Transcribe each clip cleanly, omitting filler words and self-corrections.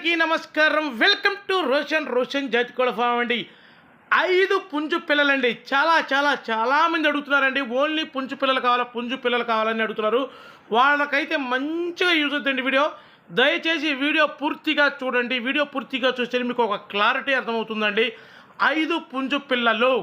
అందరికీ నమస్కారం. Welcome to Roshan జాతికోళ్ళ form అండి. 5 పుంజు పిల్లలండి. చాలామంది అడుగుతున్నారండి. ఓన్లీ పుంజు పిల్లలు కావాలని అడుగుతున్నారు. వాళ్ళకైతే మంచిగా యూజ్ అవుతుంది వీడియో. దయచేసి వీడియో పూర్తిగా చూడండి. వీడియో పూర్తిగా చూస్తే మీకు ఒక క్లారిటీ అర్థమవుతుందండి. 5 పుంజు పిల్లలు,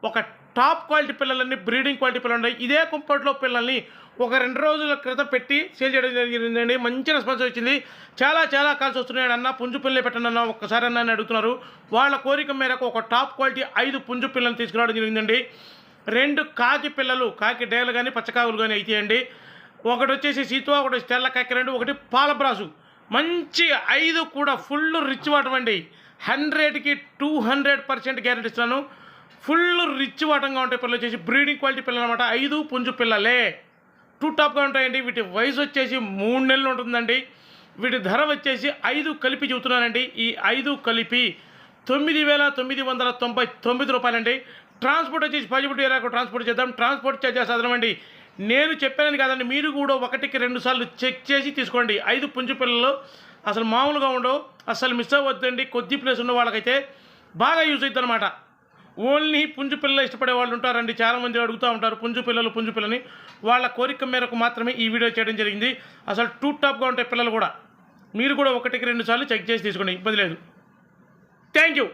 ఒక టాప్ క్వాలిటీ పిల్లలన్నీ, బ్రీడింగ్ క్వాలిటీ పిల్లలు ఉన్నాయి. ఇదే కుంపట్లో పిల్లల్ని ఒక 2 రోజుల క్రితం పెట్టి సేల్ చేయడం జరిగిందండి. మంచి రెస్పాన్స్ వచ్చింది. చాలా కాల్స్ వస్తున్నాయి. అన్న పుంజు పిల్లలే పెట్టండి అన్న, ఒక్కసారి అన్న అని అడుగుతున్నారు. వాళ్ళ కోరిక మేరకు ఒక టాప్ క్వాలిటీ 5 పుంజు పిల్లలు తీసుకురావడం జరిగిందండి. 2 కాకి పిల్లలు, కాకి డేలు కానీ పచ్చకాకులు కానీ అయితాయండి. ఒకటి వచ్చేసి సీతువా, ఒకటి తెల్ల కాకి, ఒకటి పాలబ్రాసు. మంచి 5 కూడా ఫుల్ రిచ్ వాటం అండి. 100కి 200% గ్యారెంటీ ఇస్తున్నాను. ఫుల్ రిచ్ వాటంగా ఉంటాయి పిల్లలు. వచ్చేసి బ్రీడింగ్ క్వాలిటీ పిల్లలు అనమాట. 5 పుంజు పిల్లలే, 2 టాప్గా ఉంటాయండి. వీటి వయసు వచ్చేసి 3 నెలలు ఉంటుందండి. వీటి ధర వచ్చేసి 5 కలిపి చెబుతున్నానండి. ఈ 5 కలిపి 9,999 రూపాయలండి. ట్రాన్స్పోర్ట్ వచ్చేసి పాజిబిలిటీ ఏరియాకు ట్రాన్స్పోర్ట్ చేద్దాం. ట్రాన్స్పోర్ట్ ఛార్జెస్ అదనమండి. నేను చెప్పానని కాదండి, మీరు కూడా 1కి 2 సార్లు చెక్ చేసి తీసుకోండి. 5 పుంజు పిల్లలు అసలు మామూలుగా ఉండవు. అసలు మిస్ అవ్వద్దండి. కొద్ది ప్లేస్ ఉన్న వాళ్ళకైతే బాగా యూజ్ అవుతుంది అనమాట. ఓన్లీ పుంజు పిల్లలు ఇష్టపడే వాళ్ళు ఉంటారండి. చాలామంది అడుగుతూ ఉంటారు పుంజు పిల్లని. వాళ్ళ కోరిక మేరకు మాత్రమే ఈ వీడియో చేయడం జరిగింది. అసలు 2 టాప్గా ఉంటాయి పిల్లలు కూడా. మీరు కూడా 1కి 2 సార్లు చెక్ చేసి తీసుకోండి, ఇబ్బంది లేదు. Thank you.